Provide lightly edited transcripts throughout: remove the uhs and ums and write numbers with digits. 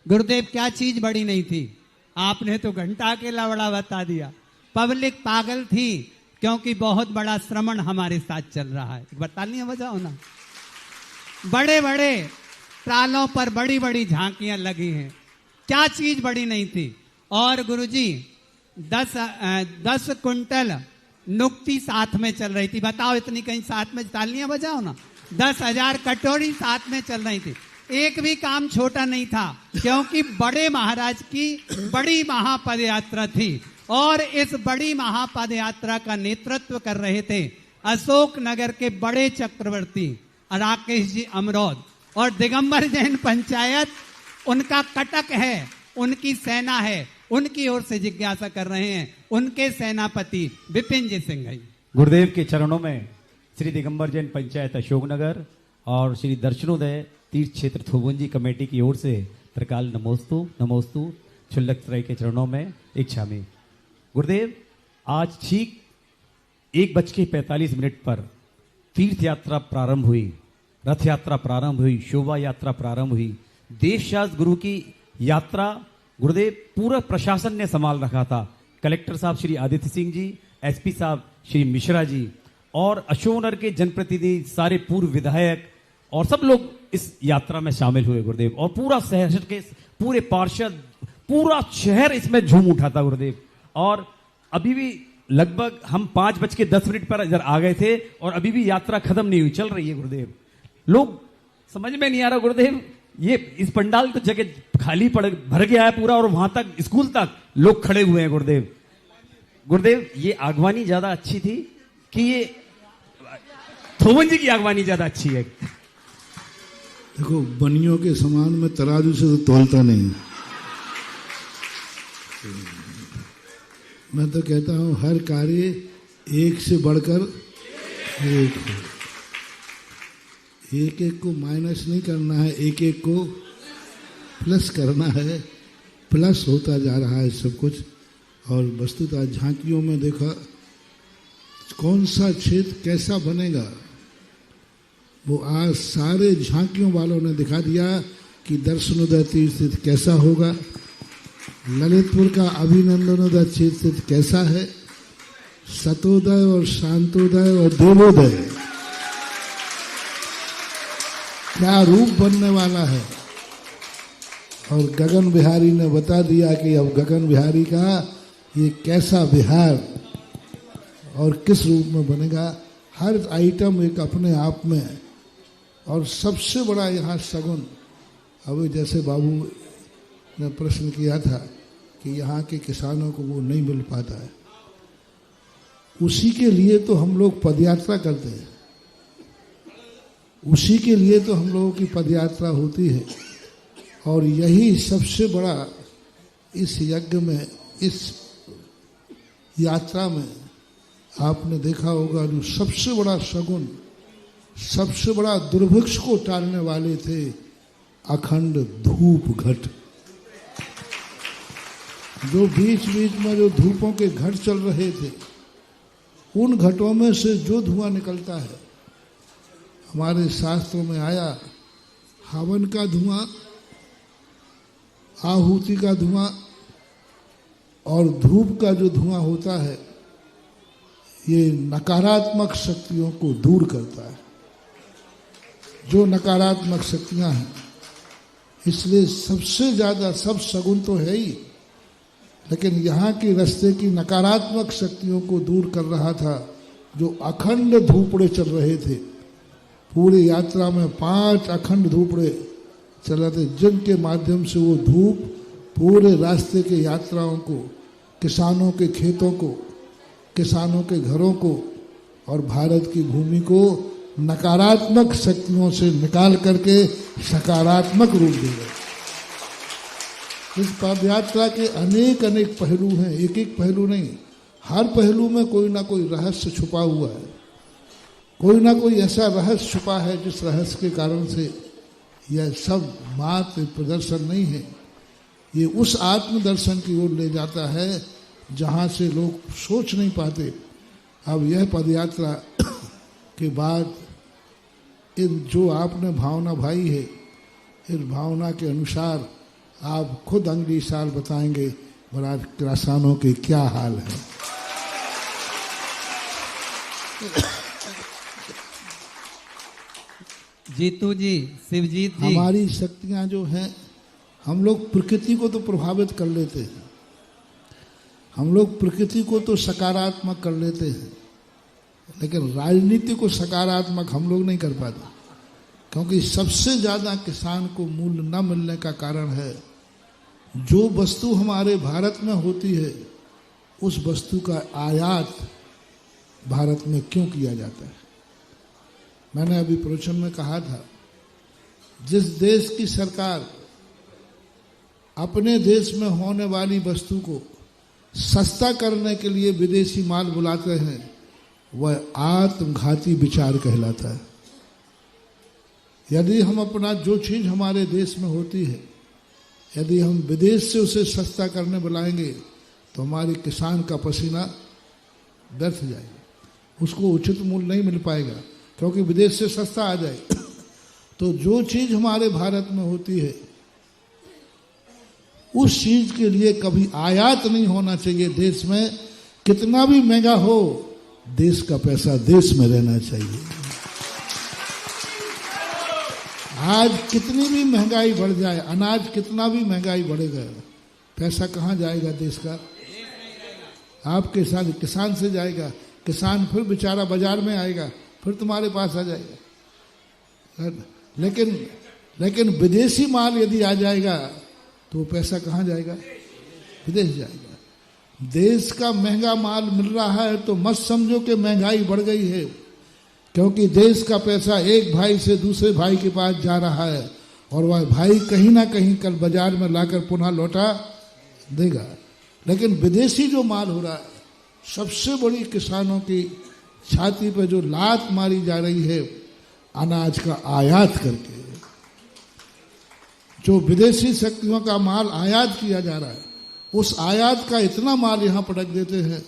गुरुदेव क्या चीज बड़ी नहीं थी, आपने तो घंटा अकेला बड़ा बता दिया। पब्लिक पागल थी क्योंकि बहुत बड़ा श्रमण हमारे साथ चल रहा है। बता नहीं बजाओ ना, बड़े बड़े ट्रालों पर बड़ी बड़ी झांकियां लगी हैं, क्या चीज बड़ी नहीं थी। और गुरुजी 10 कुंटल नुक्ति साथ में चल रही थी। बताओ इतनी कहीं साथ में तालियां बजाओ ना। 10,000 कटोरी साथ में चल रही थी। एक भी काम छोटा नहीं था क्योंकि बड़े महाराज की बड़ी महापद यात्रा थी और इस बड़ी महापद यात्रा का नेतृत्व कर रहे थे अशोक नगर के बड़े चक्रवर्ती राकेश जी अमरौद और दिगंबर जैन पंचायत उनका कटक है, उनकी सेना है, उनकी ओर से जिज्ञासा कर रहे हैं उनके सेनापति विपिन जी सिंह। गुरुदेव के चरणों में श्री दिगंबर जैन पंचायत अशोकनगर और श्री दर्शनोदय तीर्थ क्षेत्र थोबुंजी कमेटी की ओर से त्रिकाल नमोस्तु नमोस्तु छुल्लक त्रय के चरणों में इच्छामि। गुरुदेव आज ठीक 1:45 पर तीर्थ यात्रा प्रारंभ हुई, रथ यात्रा प्रारंभ हुई, शोभा यात्रा प्रारंभ हुई। देशराज गुरु की यात्रा गुरुदेव पूरा प्रशासन ने संभाल रखा था। कलेक्टर साहब श्री आदित्य सिंह जी, एसपी साहब श्री मिश्रा जी और अशोकनगर के जनप्रतिनिधि, सारे पूर्व विधायक और सब लोग इस यात्रा में शामिल हुए गुरुदेव। और पूरा शहर के पूरे पार्षद, पूरा शहर इसमें झूम उठा था गुरुदेव। और अभी भी लगभग हम 5:10 पर इधर आ गए थे और अभी भी यात्रा खत्म नहीं हुई, चल रही है गुरुदेव। लोग समझ में नहीं आ रहा गुरुदेव, ये इस पंडाल तो जगह खाली भर गया है पूरा और वहां तक स्कूल तक लोग खड़े हुए हैं गुरुदेव। गुरुदेव ये आगवानी ज्यादा अच्छी थी कि ये थोबुंजी की आगवानी ज्यादा अच्छी है? देखो, बनियों के समान में तराजू से तो तोलता नहीं। मैं तो कहता हूं हर कार्य एक से बढ़कर एक है। एक एक को माइनस नहीं करना है, एक एक को प्लस करना है। प्लस होता जा रहा है सब कुछ। और वस्तुतः झांकियों में देखा कौन सा क्षेत्र कैसा बनेगा, वो आज सारे झांकियों वालों ने दिखा दिया कि दर्शनोदय तीर्थ कैसा होगा, ललितपुर का अभिनंदनोदय तीर्थ कैसा है, सतोदय और शांतोदय और देवोदय क्या रूप बनने वाला है। और गगन बिहारी ने बता दिया कि अब गगन बिहारी का ये कैसा बिहार और किस रूप में बनेगा। हर आइटम एक अपने आप में। और सबसे बड़ा यहाँ सगुन, अभी जैसे बाबू ने प्रश्न किया था कि यहाँ के किसानों को वो नहीं मिल पाता है, उसी के लिए तो हम लोग पदयात्रा करते हैं, उसी के लिए तो हम लोगों की पदयात्रा होती है। और यही सबसे बड़ा इस यज्ञ में, इस यात्रा में आपने देखा होगा जो सबसे बड़ा शगुन, सबसे बड़ा दुर्भिक्ष को टालने वाले थे अखंड धूप घट। जो बीच बीच में जो धूपों के घट चल रहे थे, उन घटों में से जो धुआं निकलता है, हमारे शास्त्रों में आया हवन का धुआं, आहुति का धुआं और धूप का जो धुआं होता है, ये नकारात्मक शक्तियों को दूर करता है, जो नकारात्मक शक्तियां हैं। इसलिए सबसे ज्यादा, सब सगुन तो है ही, लेकिन यहाँ के रास्ते की नकारात्मक शक्तियों को दूर कर रहा था जो अखंड धूपड़े चल रहे थे। पूरी यात्रा में 5 अखंड धूपड़े चल रहे थे, जिनके माध्यम से वो धूप पूरे रास्ते के यात्राओं को, किसानों के खेतों को, किसानों के घरों को और भारत की भूमि को नकारात्मक शक्तियों से निकाल करके सकारात्मक रूप दे गए। इस पदयात्रा के अनेक अनेक पहलू हैं, एक एक पहलू नहीं, हर पहलू में कोई ना कोई रहस्य छुपा हुआ है, कोई ना कोई ऐसा रहस्य छुपा है जिस रहस्य के कारण से यह सब मात्र प्रदर्शन नहीं है, ये उस आत्मदर्शन की ओर ले जाता है जहाँ से लोग सोच नहीं पाते। अब यह पदयात्रा के बाद इन जो आपने भावना भाई है, इस भावना के अनुसार आप खुद अगली साल बताएंगे महाराज किसानों के क्या हाल है। जीतू जी, शिवजीत जी, हमारी शक्तियां जो हैं, हम लोग प्रकृति को तो प्रभावित कर लेते हैं, हम लोग प्रकृति को तो सकारात्मक कर लेते हैं, लेकिन राजनीति को सकारात्मक हम लोग नहीं कर पाते, क्योंकि सबसे ज़्यादा किसान को मूल्य न मिलने का कारण है जो वस्तु हमारे भारत में होती है उस वस्तु का आयात भारत में क्यों किया जाता है। मैंने अभी प्रवचन में कहा था, जिस देश की सरकार अपने देश में होने वाली वस्तु को सस्ता करने के लिए विदेशी माल बुलाते हैं, वह आत्मघाती विचार कहलाता है। यदि हम अपना जो चीज़ हमारे देश में होती है, यदि हम विदेश से उसे सस्ता करने बुलाएंगे तो हमारे किसान का पसीना व्यर्थ जाएगा, उसको उचित मूल्य नहीं मिल पाएगा, क्योंकि विदेश से सस्ता आ जाए। तो जो चीज़ हमारे भारत में होती है उस चीज़ के लिए कभी आयात नहीं होना चाहिए। देश में कितना भी महंगा हो, देश का पैसा देश में रहना चाहिए। आज कितनी भी महंगाई बढ़ जाए, अनाज कितना भी महंगाई बढ़ेगा, पैसा कहाँ जाएगा देश का? आपके साथ किसान से जाएगा, किसान फिर बेचारा बाजार में आएगा, फिर तुम्हारे पास आ जाएगा। लेकिन विदेशी माल यदि आ जाएगा तो पैसा कहाँ जाएगा? विदेश जाएगा। देश का महंगा माल मिल रहा है तो मत समझो कि महंगाई बढ़ गई है, क्योंकि देश का पैसा एक भाई से दूसरे भाई के पास जा रहा है और वह भाई कहीं ना कहीं कल बाजार में लाकर पुनः लौटा देगा। लेकिन विदेशी जो माल हो रहा है, सबसे बड़ी किसानों की छाती पर जो लात मारी जा रही है अनाज का आयात करके, जो विदेशी शक्तियों का माल आयात किया जा रहा है, उस आयात का इतना माल यहाँ पटक देते हैं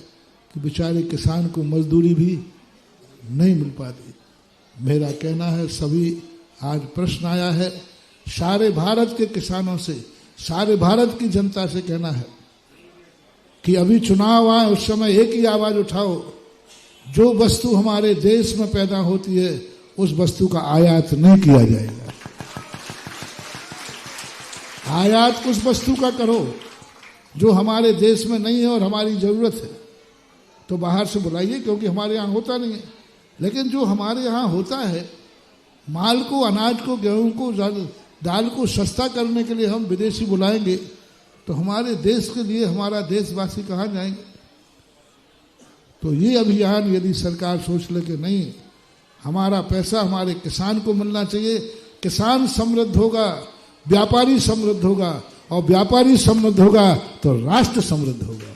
कि बेचारे किसान को मजदूरी भी नहीं मिल पाती। मेरा कहना है, सभी आज प्रश्न आया है, सारे भारत के किसानों से, सारे भारत की जनता से कहना है कि अभी चुनाव आए उस समय एक ही आवाज उठाओ, जो वस्तु हमारे देश में पैदा होती है उस वस्तु का आयात नहीं किया जाएगा। आयात उस वस्तु का करो जो हमारे देश में नहीं है और हमारी जरूरत है, तो बाहर से बुलाइए, क्योंकि हमारे यहाँ होता नहीं है। लेकिन जो हमारे यहाँ होता है, माल को, अनाज को, गेहूं को, दाल को सस्ता करने के लिए हम विदेशी बुलाएंगे तो हमारे देश के लिए हमारा देशवासी कहाँ जाएंगे? तो ये अभियान यदि सरकार सोच ले कि नहीं, हमारा पैसा हमारे किसान को मिलना चाहिए, किसान समृद्ध होगा, व्यापारी समृद्ध होगा, और व्यापारी समृद्ध होगा तो राष्ट्र समृद्ध होगा।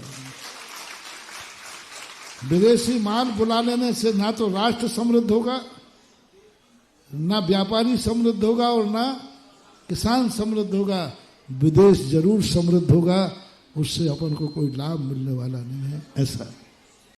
विदेशी माल बुला लेने से ना तो राष्ट्र समृद्ध होगा, ना व्यापारी समृद्ध होगा, और ना किसान समृद्ध होगा। विदेश जरूर समृद्ध होगा, उससे अपन को कोई लाभ मिलने वाला नहीं है। ऐसा